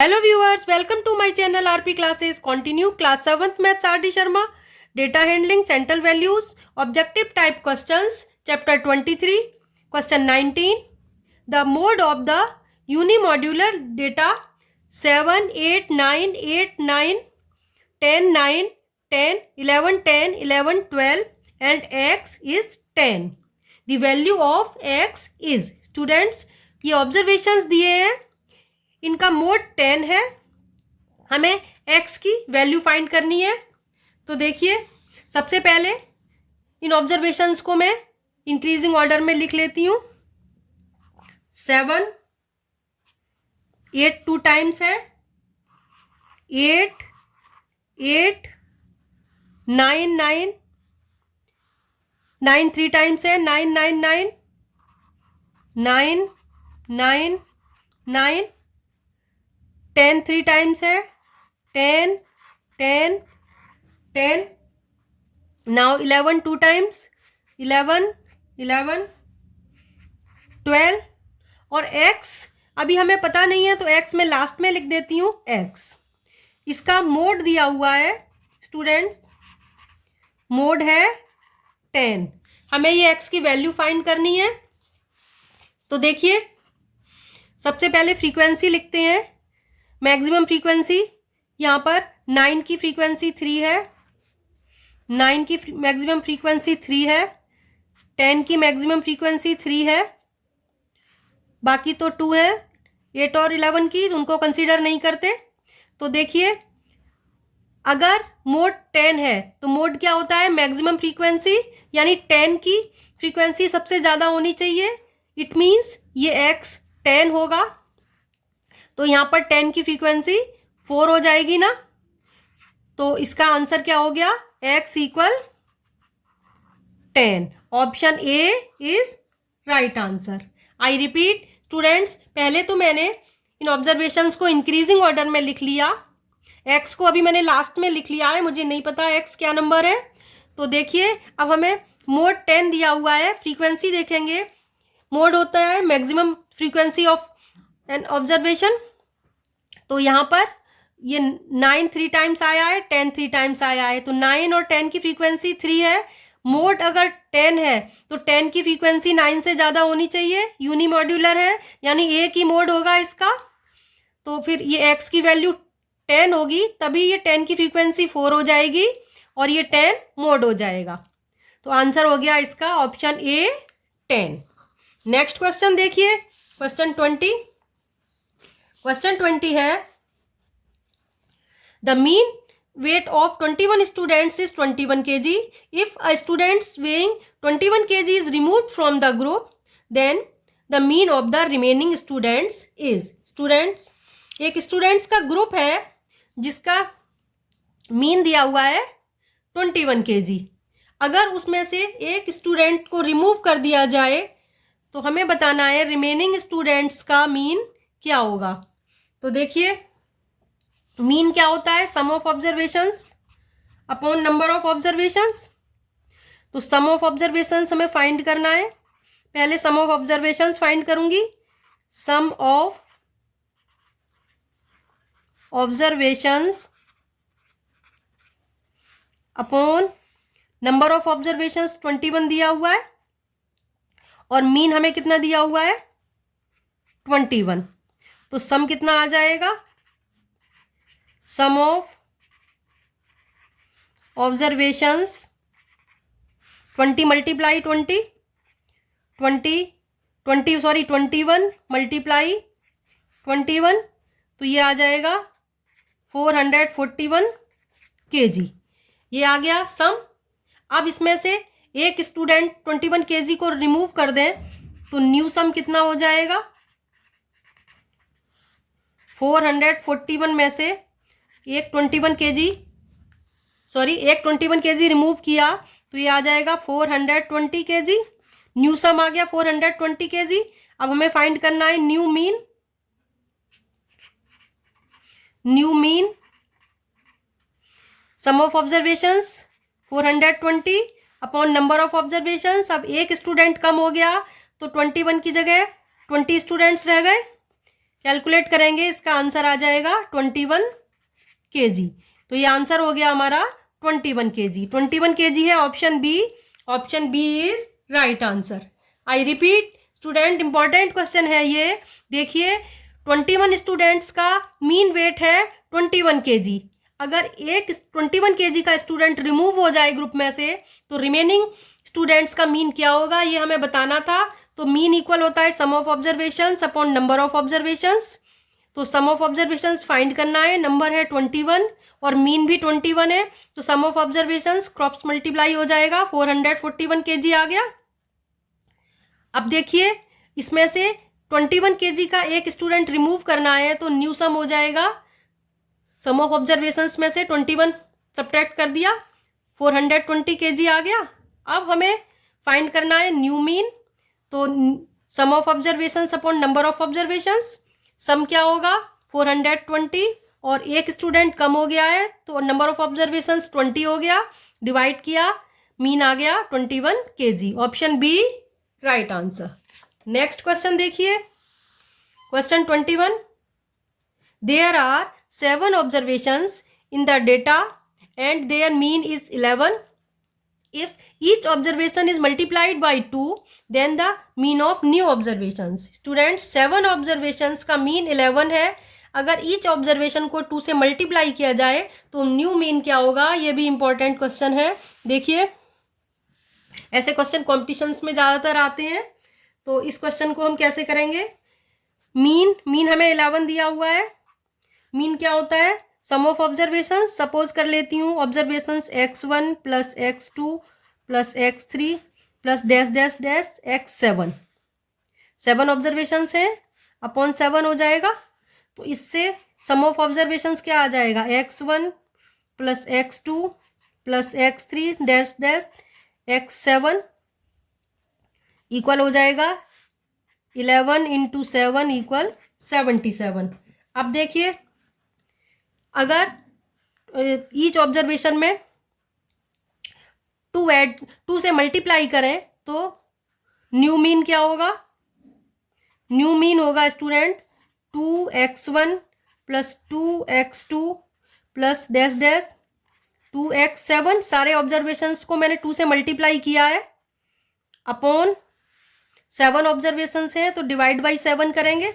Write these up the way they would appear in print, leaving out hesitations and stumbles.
Hello viewers, welcome to my channel RP Classes. Continue class 7th Maths RD Sharma. Data handling, central values, objective type questions. Chapter 23, question 19. The mode of the unimodular data 7, 8, 9, 8, 9, 10, 9, 10, 11, 10, 11, 12 and x is 10. The value of x is, students ये observations दिए हैं, इनका mode 10 है, हमें x की value find करनी है। तो देखिए, सबसे पहले इन ऑब्जर्वेशंस को मैं इंक्रीजिंग ऑर्डर में लिख लेती हूँ। 7, 8 2 टाइम्स है, 8, 8, 9, 9, 9 3 टाइम्स है, 9, 9, 9, 9, 9, 9, 10 3 टाइम्स है, 10, 10, 10. Now 11 2 times, 11, 11, 12 और x अभी हमें पता नहीं है तो x मैं लास्ट में लिख देती हूँ x। इसका मोड दिया हुआ है स्टूडेंट्स, मोड है 10। हमें ये x की वैल्यू फाइंड करनी है। तो देखिए, सबसे पहले फ्रीक्वेंसी लिखते हैं। मैक्सिमम फ्रीक्वेंसी यहाँ पर 9 की फ्रीक्वेंसी 3 है, 9 की मैक्सिमम फ्रीक्वेंसी 3 है, 10 की मैक्सिमम फ्रीक्वेंसी 3 है, बाकी तो 2 है। 8 और 11 की उनको कंसीडर नहीं करते। तो देखिए, अगर मोड 10 है तो मोड क्या होता है, मैक्सिमम फ्रीक्वेंसी, यानी 10 की फ्रीक्वेंसी सबसे ज़्यादा होनी चाहिए। इट मीन्स ये x 10 होगा, तो यहाँ पर 10 की फ्रीक्वेंसी 4 हो जाएगी ना। तो इसका आंसर क्या हो गया, x equal 10। Option A is right answer. I repeat students, पहले तो मैंने इन ऑब्जर्वेशंस को इंक्रीजिंग ऑर्डर में लिख लिया, x को अभी मैंने लास्ट में लिख लिया है, मुझे नहीं पता x क्या नंबर है। तो देखिए, अब हमें मोड 10 दिया हुआ है। फ्रीक्वेंसी देखेंगे, मोड होता है maximum frequency of an observation. तो यहाँ पर ये 9 3 टाइम्स आया है, 10 3 टाइम्स आया है, तो 9 और 10 की फ्रीक्वेंसी 3 है। मोड अगर 10 है तो 10 की फ्रीक्वेंसी 9 से ज़्यादा होनी चाहिए, यूनिमॉड्यूलर है, यानी एक ही मोड होगा इसका। तो फिर ये x की वैल्यू 10 होगी, तभी ये 10 की फ्रीक्वेंसी 4 हो जाएगी और ये 10 मोड हो जाएगा। तो आंसर हो गया इसका ऑप्शन ए 10। नेक्स्ट क्वेश्चन देखिए, क्वेश्चन 20। क्वेश्चन 20 है, the mean weight of 21 students is 21 kg. If a student weighing 21 kg is removed from the group, then the mean of the remaining students is. Students, एक students का group है जिसका mean दिया हुआ है 21 kg। अगर उसमें से एक स्टूडेंट को रिमूव कर दिया जाए तो हमें बताना है रिमेनिंग स्टूडेंट्स का मीन क्या होगा। तो देखिए, मीन क्या होता है, sum of observations upon number of observations. तो सम ऑफ ऑब्जर्वेशंस हमें फाइंड करना है। पहले सम ऑफ ऑब्जर्वेशंस फाइंड करूंगी। Sum of observations upon number of observations 21 दिया हुआ है और मीन हमें कितना दिया हुआ है 21। तो सम कितना आ जाएगा, sum of observations 20 multiply 20, 21 multiply 21, तो ये आ जाएगा 441 kg। ये आ गया सम। अब इसमें से एक स्टूडेंट 21 kg को रिमूव कर दें तो न्यू सम कितना हो जाएगा, 441 में से एक 21 kg रिमूव किया तो ये आ जाएगा 420 kg। न्यू सम आ गया 420 kg। अब हमें फाइंड करना है new mean. New mean sum of observations 420 upon number of observations. अब एक स्टूडेंट कम हो गया तो 21 की जगह 20 स्टूडेंट्स रह गए। कैलकुलेट करेंगे, इसका आंसर आ जाएगा 21 kg। तो ये आंसर हो गया हमारा 21 kg। 21 kg है option B. Option B is right answer. I repeat student, important question है ये। देखिए 21 स्टूडेंट्स का मीन वेट है 21 kg। अगर एक 21 kg का स्टूडेंट रिमूव हो जाए ग्रुप में से तो रिमेनिंग स्टूडेंट्स का मीन क्या होगा ये हमें बताना था। तो मीन इक्वल होता है sum of observations upon number of observations. तो सम ऑफ ऑब्जर्वेशंस फाइंड करना है, नंबर है 21 और मीन भी 21 है, तो sum of observations cross multiply हो जाएगा, 441 kg आ गया। अब देखिए इसमें से 21 kg का एक स्टूडेंट रिमूव करना है तो न्यू सम हो जाएगा, सम ऑफ ऑब्जर्वेशंस में से 21 सब्ट्रैक्ट कर दिया, 420 kg आ गया। अब हमें फाइंड करना है न्यू मीन। तो sum of observations upon number of observations, sum क्या होगा 420 और एक स्टूडेंट कम हो गया है तो नंबर ऑफ ऑब्जर्वेशंस 20 हो गया, डिवाइड किया, मीन आ गया 21 kg। Option B right answer. Next question देखिए, question 21। There are 7 observations in the data and their mean is 11. If each observation is multiplied by 2, then the mean of new observations. Students 7 observations का mean 11 है। अगर each observation को 2 से multiply किया जाए तो new mean क्या होगा, ये भी इंपॉर्टेंट क्वेश्चन है। देखिए ऐसे क्वेश्चन कॉम्पिटिशन्स में ज़्यादातर आते हैं, तो इस क्वेश्चन को हम कैसे करेंगे। मीन हमें 11 दिया हुआ है। मीन क्या होता है, सम ऑफ ऑब्जर्वेशन। सपोज कर लेती हूँ observations x1 plus x2 plus x3 plus dash dash dash x7। 7 observations हैं, अपॉन 7 हो जाएगा। तो इससे सम ऑफ ऑब्जर्वेशंस क्या आ जाएगा, x1 plus x2 plus x3 dash dash x7 equal हो जाएगा 11 इंटू 7 इक्वल 77। अब देखिए अगर ईच ऑब्जर्वेशन में 2 से मल्टीप्लाई करें तो न्यू मीन क्या होगा, न्यू मीन होगा student 2x1 plus 2x2 plus dash dash 2x7। सारे ऑब्जर्वेशंस को मैंने 2 से मल्टीप्लाई किया है, अपॉन 7 ऑब्जर्वेशंस हैं तो डिवाइड बाई 7 करेंगे।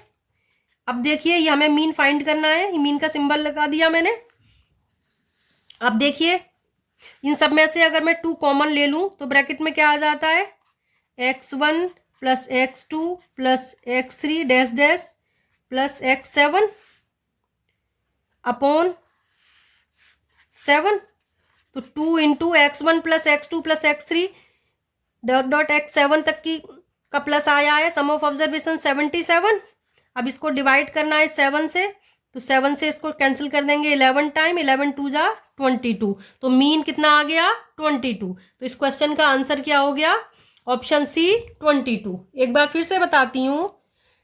अब देखिए ये हमें मीन फाइंड करना है, मीन का सिंबल लगा दिया मैंने। अब देखिए इन सब में से अगर मैं 2 कॉमन ले लूं तो ब्रैकेट में क्या आ जाता है, x1 plus x2 plus x3 dash dash plus x7 upon 7। तो 2 into x1 plus x2 plus x3 dot dot x7 तक की का प्लस आया है, सम ऑफ ऑब्जर्वेशन 77। अब इसको डिवाइड करना है 7 से, तो 7 से इसको कैंसिल कर देंगे 11 टाइम, 11 2 जा 22। तो मीन कितना आ गया 22। तो इस क्वेश्चन का आंसर क्या हो गया, ऑप्शन सी 22। एक बार फिर से बताती हूँ,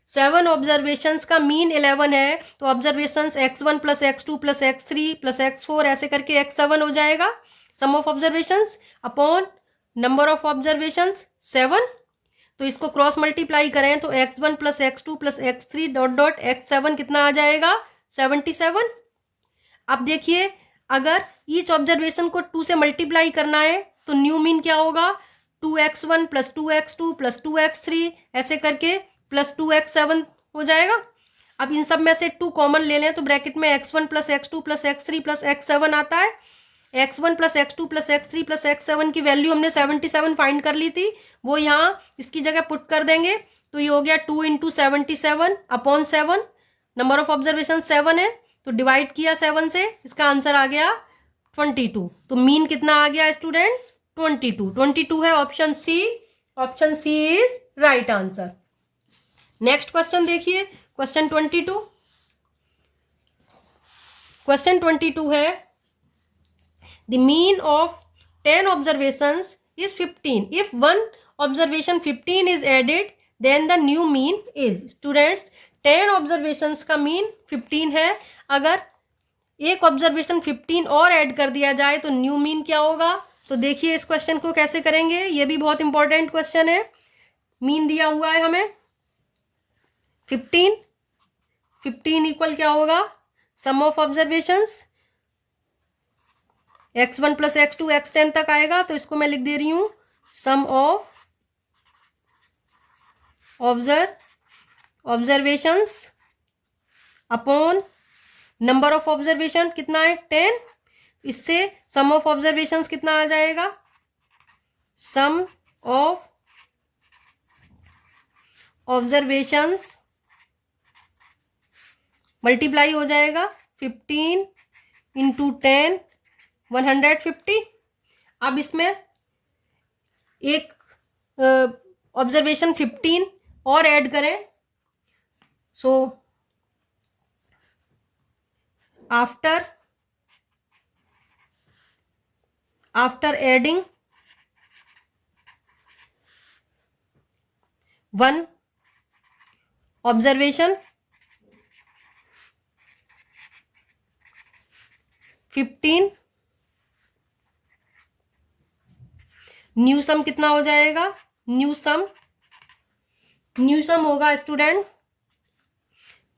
7 ऑब्जर्वेशंस का मीन 11 है तो observations x1 plus x2 plus x3 plus x4 ऐसे करके x7 हो जाएगा, sum of observations upon number of observations 7। तो इसको क्रॉस मल्टीप्लाई करें तो x1 plus x2 plus x3 dot dot x7 कितना आ जाएगा 77। अब देखिए अगर ईच ऑब्जर्वेशन को 2 से मल्टीप्लाई करना है तो न्यू मीन क्या होगा, 2x1 plus 2x2 plus 2x3 ऐसे करके प्लस 2x7 हो जाएगा। अब इन सब में से 2 कॉमन ले लें तो ब्रैकेट में x1 plus x2 plus x3 plus x7 आता है। x1 plus x2 plus x3 plus x7 की वैल्यू हमने 77 फाइंड कर ली थी, वो यहाँ इसकी जगह पुट कर देंगे। तो ये हो गया 2 into 77 upon 7, number of observation 7 है तो डिवाइड किया 7 से, इसका आंसर आ गया 22। तो मीन कितना आ गया स्टूडेंट 22 है option C. Option C is right answer. Next question देखिए, क्वेश्चन 22। क्वेश्चन 22 है the mean of 10 observations is 15। If 1 observation 15 is added then the new mean is. Students 10 observations का मीन 15 है, अगर एक ऑब्जर्वेशन 15 और ऐड कर दिया जाए तो न्यू मीन क्या होगा। तो देखिए इस क्वेश्चन को कैसे करेंगे, ये भी बहुत इंपॉर्टेंट क्वेश्चन है। मीन दिया हुआ है हमें 15, 15 इक्वल क्या होगा, सम of observations x1 plus x2 x10 तक आएगा, तो इसको मैं लिख दे रही हूं sum of observations upon number of observation कितना है 10। इससे सम ऑफ ऑब्जर्वेशंस कितना आ जाएगा, सम ऑफ ऑब्जर्वेशंस मल्टीप्लाई हो जाएगा 15 इंटू 10 150। अब इसमें एक ऑब्जर्वेशन 15 और ऐड करें, so after adding 1 observation 15 new sum कितना हो जाएगा, न्यू सम होगा स्टूडेंट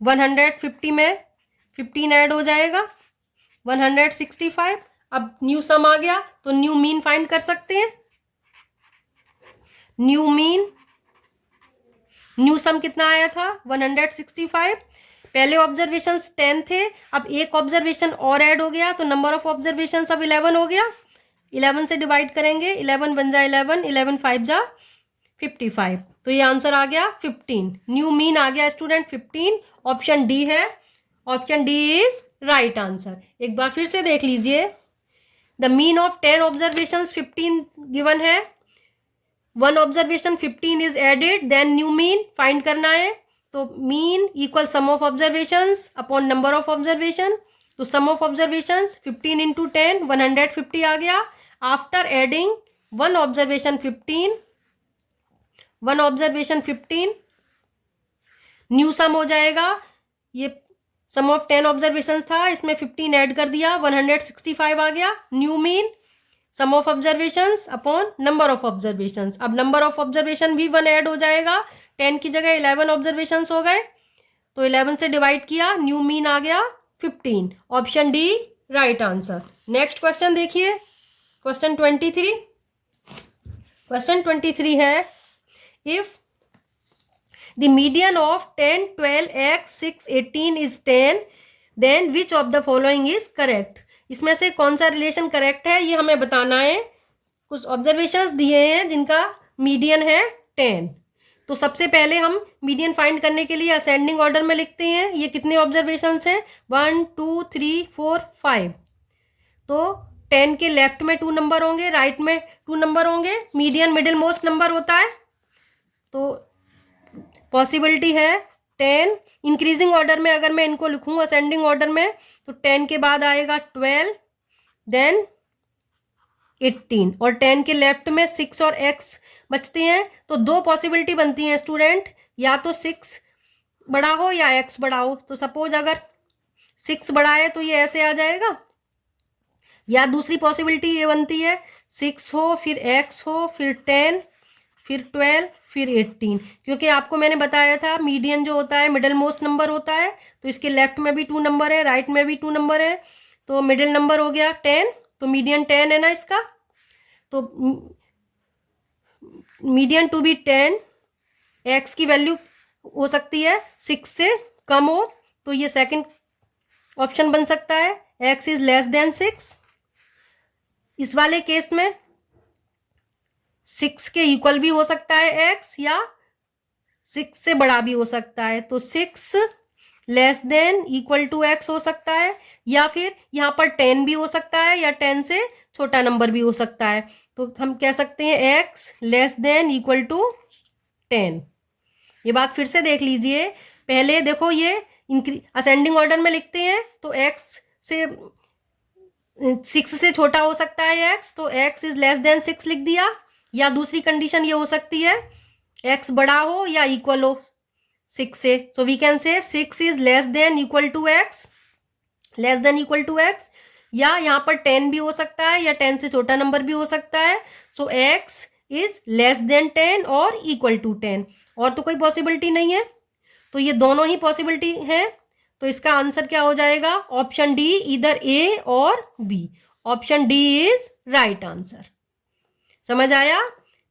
150 में 15 ऐड हो जाएगा 165। अब न्यू सम आ गया तो न्यू मीन फाइंड कर सकते हैं। न्यू सम कितना आया था 165। पहले ऑब्जर्वेशंस 10 थे, अब एक ऑब्जर्वेशन और ऐड हो गया तो नंबर ऑफ ऑब्जर्वेशंस अब 11 हो गया। 11 से डिवाइड करेंगे, 11 बन जा 11, 11 5 जा 55, तो ये आंसर आ गया 15। न्यू मीन आ गया स्टूडेंट 15। ऑप्शन डी है, option D is right answer. एक बार फिर से देख लीजिए, the mean of 10 observations 15 given है, 1 observation 15 is added, then new mean find करना है। तो mean equal sum of observations upon number of observation, तो सम ऑफ ऑब्जर्वेशंस 15 इंटू 10 150 आ गया। After adding 1 observation 15 new sum हो जाएगा। ये सम ऑफ 10 ऑब्जर्वेशंस था, इसमें 15 ऐड कर दिया 165 आ गया। New mean sum of observations upon number of observations. अब नंबर ऑफ ऑब्जर्वेशन भी 1 ऐड हो जाएगा, 10 की जगह 11 ऑब्जर्वेशंस हो गए, तो 11 से डिवाइड किया, न्यू मीन आ गया 15। Option D right answer. Next question देखिए, क्वेश्चन 23। क्वेश्चन 23 है, if the median of 10 12 x 6 18 is 10, then which of the following is correct. इसमें से कौन सा रिलेशन करेक्ट है ये हमें बताना है। कुछ ऑब्जर्वेशंस दिए हैं जिनका मीडियन है 10, तो सबसे पहले हम मीडियन फाइंड करने के लिए असेंडिंग ऑर्डर में लिखते हैं। ये कितने ऑब्जर्वेशंस हैं 1 2 3 4 5, तो 10 के लेफ्ट में 2 नंबर होंगे, राइट में 2 नंबर होंगे, मीडियन मिडिल मोस्ट नंबर होता है, तो पॉसिबिलिटी है 10। इंक्रीजिंग ऑर्डर में अगर मैं इनको लिखूँ असेंडिंग ऑर्डर में, तो 10 के बाद आएगा 12 देन 18, और 10 के लेफ्ट में 6 और x बचते हैं। तो 2 पॉसिबिलिटी बनती हैं स्टूडेंट, या तो 6 बड़ा हो या x बड़ा हो। तो सपोज अगर 6 बड़ा है तो ये ऐसे आ जाएगा, या दूसरी पॉसिबिलिटी ये बनती है 6 हो फिर x हो फिर 10 फिर 12 फिर 18, क्योंकि आपको मैंने बताया था मीडियन जो होता है मिडिल मोस्ट नंबर होता है, तो इसके लेफ्ट में भी 2 नंबर है, राइट में भी 2 नंबर है, तो मिडिल नंबर हो गया 10, तो मीडियन 10 है ना इसका, तो मीडियन टू बी 10, x की वैल्यू हो सकती है 6 से कम हो, तो ये सेकंड ऑप्शन बन सकता है, x इज लेस देन 6। इस वाले केस में 6 के इक्वल भी हो सकता है x, या 6 से बड़ा भी हो सकता है, तो 6 less than equal to x हो सकता है, या फिर यहाँ पर 10 भी हो सकता है, या 10 से छोटा नंबर भी हो सकता है। तो हम कह सकते हैं x less than equal to 10। ये बात फिर से देख लीजिए, पहले देखो ये असेंडिंग ऑर्डर में लिखते हैं, तो x से 6 से छोटा हो सकता है x, तो x इज लेस देन 6 लिख दिया, या दूसरी कंडीशन ये हो सकती है x बड़ा हो या इक्वल हो 6 से, so we can say 6 is less than equal to x, less than equal to x, या यहाँ पर 10 भी हो सकता है, या 10 से छोटा नंबर भी हो सकता है, सो x इज लेस देन 10 और इक्वल टू 10, और तो कोई पॉसिबिलिटी नहीं है। तो ये दोनों ही पॉसिबिलिटी है, तो इसका आंसर क्या हो जाएगा? ऑप्शन डी, इधर ए और B. Option D is right answer. समझ आया?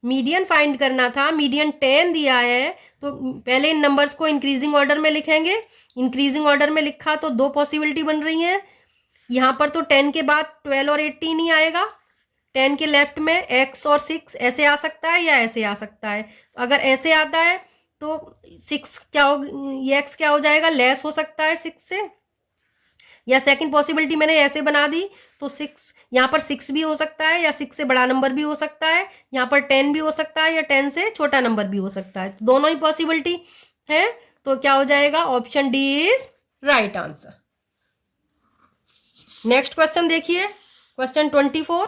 मीडियन फाइंड करना था, मीडियन 10 दिया है, तो पहले इन नंबर्स को इंक्रीजिंग ऑर्डर में लिखेंगे। इंक्रीजिंग ऑर्डर में लिखा तो दो पॉसिबिलिटी बन रही हैं। यहाँ पर तो 10 के बाद 12 और 18 ही आएगा। 10 के लेफ्ट में x और 6 ऐसे आ सकता है या ऐसे आ सकता है। अगर ऐसे आता है तो 6 क्या हो, ये x क्या हो जाएगा? लेस हो सकता है 6 से। या सेकंड पॉसिबिलिटी मैंने ऐसे बना दी तो 6, यहाँ पर 6 भी हो सकता है या 6 से बड़ा नंबर भी हो सकता है। यहाँ पर 10 भी हो सकता है या 10 से छोटा नंबर भी हो सकता है। दोनों ही पॉसिबिलिटी है, तो क्या हो जाएगा? Option D is right answer. Next question देखिए, क्वेश्चन 24।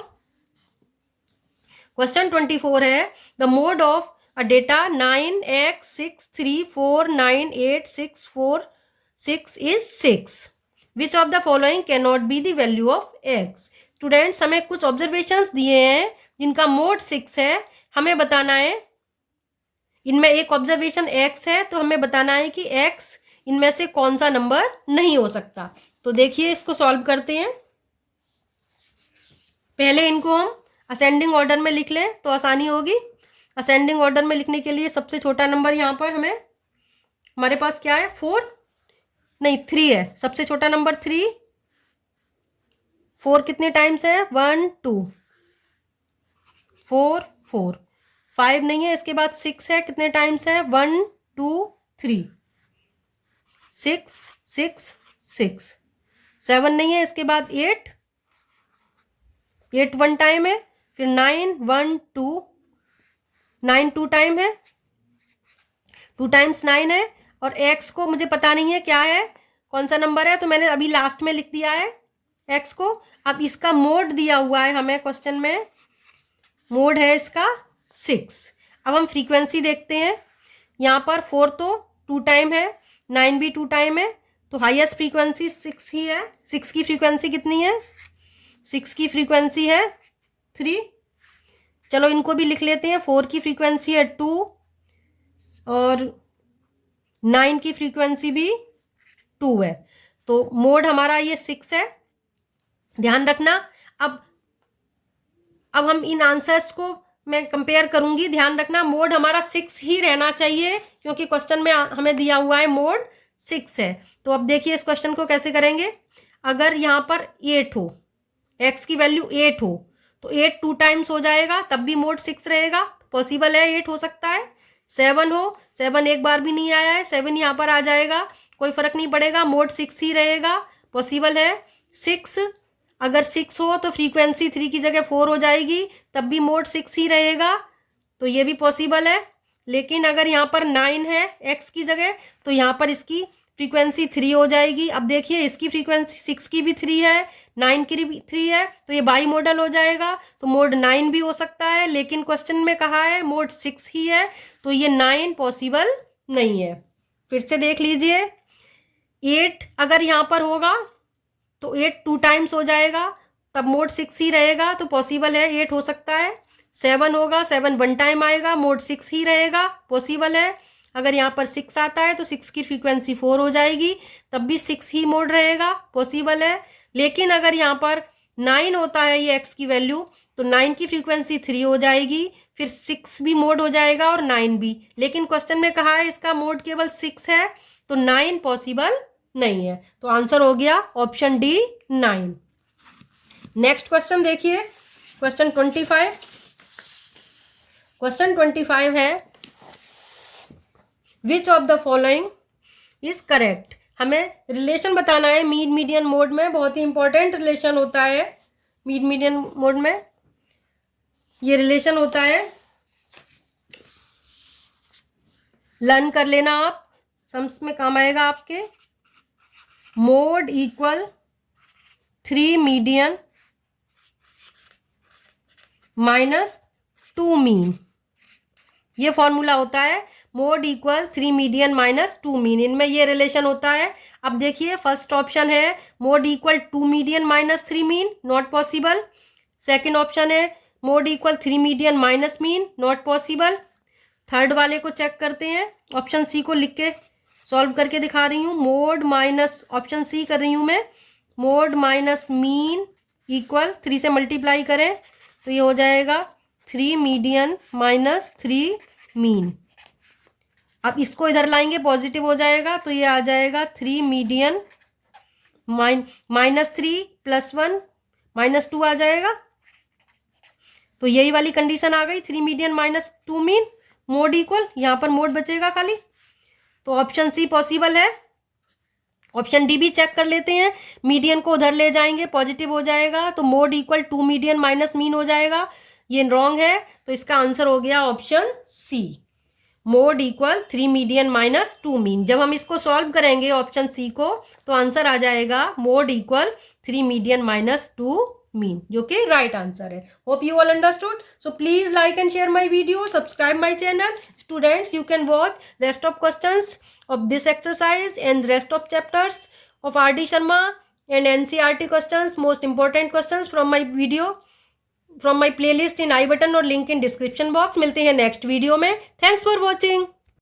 क्वेश्चन 24 है the mode of a data 9x634986646 is 6। Which of the following can not be the value of x। Students, हमें कुछ ऑब्जर्वेशंस दिए हैं जिनका मोड 6 है, हमें बताना है। इनमें एक ऑब्जर्वेशन x है, तो हमें बताना है कि x इनमें से कौन सा नंबर नहीं हो सकता। तो देखिए, इसको सॉल्व करते हैं। पहले इनको हम असेंडिंग ऑर्डर में लिख लें तो आसानी होगी। असेंडिंग ऑर्डर में लिखने के लिए सबसे छोटा नंबर यहाँ पर हमारे पास क्या है? 4 नहीं 3 है। सबसे छोटा नंबर 3। 4 कितने टाइम्स है? 1 2 4 4। 5 नहीं है, इसके बाद 6 है। कितने टाइम्स है? 1 2 3 6 6 6। 7 नहीं है, इसके बाद 8 1 टाइम है। फिर 9 1 2 9 2 टाइम है, 2 टाइम्स 9 है। और x को मुझे पता नहीं है क्या है, कौन सा नंबर है, तो मैंने अभी लास्ट में लिख दिया है x को। अब इसका मोड दिया हुआ है हमें क्वेश्चन में, मोड है इसका 6। अब हम फ्रीक्वेंसी देखते हैं। यहाँ पर 4 तो 2 टाइम है, 9 भी 2 टाइम है, तो हाईएस्ट फ्रीक्वेंसी 6 ही है। 6 की फ्रीक्वेंसी कितनी है? 6 की फ्रीक्वेंसी है 3। चलो इनको भी लिख लेते हैं। 4 की फ्रीक्वेंसी है 2 और 9 की फ्रीक्वेंसी भी 2 है। तो मोड हमारा ये 6 है, ध्यान रखना। अब हम इन आंसर्स को मैं कंपेयर करूंगी। ध्यान रखना, मोड हमारा 6 ही रहना चाहिए, क्योंकि क्वेश्चन में हमें दिया हुआ है मोड 6 है। तो अब देखिए इस क्वेश्चन को कैसे करेंगे। अगर यहाँ पर 8 हो, x की वैल्यू 8 हो, तो 8 2 टाइम्स हो जाएगा, तब भी मोड 6 रहेगा। पॉसिबल है 8 हो सकता है। 7 हो, 7 एक बार भी नहीं आया है, 7 यहाँ पर आ जाएगा, कोई फर्क नहीं पड़ेगा, मोड 6 ही रहेगा। पॉसिबल है 6, अगर 6 हो तो फ्रीक्वेंसी 3 की जगह 4 हो जाएगी, तब भी मोड 6 ही रहेगा, तो ये भी पॉसिबल है। लेकिन अगर यहाँ पर 9 है x की जगह, तो यहाँ पर इसकी फ्रीक्वेंसी 3 हो जाएगी। अब देखिए इसकी फ्रीक्वेंसी 6 की भी 3 है, 9 की भी 3 है, तो ये बाई मॉडल हो जाएगा, तो मोड 9 भी हो सकता है। लेकिन क्वेश्चन में कहा है मोड 6 ही है, तो ये 9 पॉसिबल नहीं है। फिर से देख लीजिए, 8 अगर यहाँ पर होगा तो 8 2 टाइम्स हो जाएगा, तब मोड 6 ही रहेगा, तो पॉसिबल है 8 हो सकता है। 7 होगा, 7 1 टाइम आएगा, मोड 6 ही रहेगा, पॉसिबल है। अगर यहाँ पर 6 आता है तो 6 की फ्रीक्वेंसी 4 हो जाएगी, तब भी 6 ही मोड रहेगा, पॉसिबल है। लेकिन अगर यहाँ पर 9 होता है ये x की वैल्यू, तो 9 की फ्रीक्वेंसी 3 हो जाएगी, फिर 6 भी मोड हो जाएगा और 9 भी। लेकिन क्वेश्चन में कहा है इसका मोड केवल 6 है, तो 9 पॉसिबल नहीं है। तो आंसर हो गया ऑप्शन डी 9। नेक्स्ट क्वेश्चन देखिए, क्वेश्चन 25। क्वेश्चन 25 है विच of the following is correct. हमें रिलेशन बताना है मीन मीडियन मोड में, बहुत ही इंपॉर्टेंट रिलेशन होता है मीन मीडियन मोड में। ये रिलेशन होता है, लर्न कर लेना आप, सम्स में काम आएगा आपके। Mode equal 3 median minus 2 mean, ये फॉर्मूला होता है। Mode equal 3 median minus 2 mean, इनमें ये रिलेशन होता है। अब देखिए फर्स्ट ऑप्शन है mode equal 2 median minus 3 mean, not possible. Second option है mode equal 3 median minus mean, not possible. Third वाले को चेक करते हैं, ऑप्शन सी को लिख के सॉल्व करके दिखा रही हूँ। मोड माइनस ऑप्शन सी कर रही हूँ मैं, मोड माइनस मीन इक्वल 3 से मल्टीप्लाई करें तो ये हो जाएगा 3 मीडियन माइनस 3 मीन। अब इसको इधर लाएंगे पॉजिटिव हो जाएगा तो ये आ जाएगा 3 मीडियन माइनस 3 प्लस 1 माइनस 2 आ जाएगा। तो यही वाली कंडीशन आ गई, 3 median minus 2 mean, mode equal, यहाँ पर मोड बचेगा खाली। तो ऑप्शन सी पॉसिबल है। ऑप्शन डी भी चेक कर लेते हैं, मीडियन को उधर ले जाएंगे पॉजिटिव हो जाएगा तो mode equal 2 median minus mean हो जाएगा। ये रॉन्ग है तो इसका आंसर हो गया option C, mode equal 3 median minus 2 mean. जब हम इसको सॉल्व करेंगे ऑप्शन सी को तो आंसर आ जाएगा mode equal 3 median minus 2 mean, जो कि राइट आंसर है। Hope you all understood. So please like and share my video, subscribe my channel. Students, you can watch rest of questions of this exercise and rest of chapters of R.D. Sharma and NCERT questions, most important questions from my video, from my playlist in I button और link in description box। मिलते हैं next video में। Thanks for watching.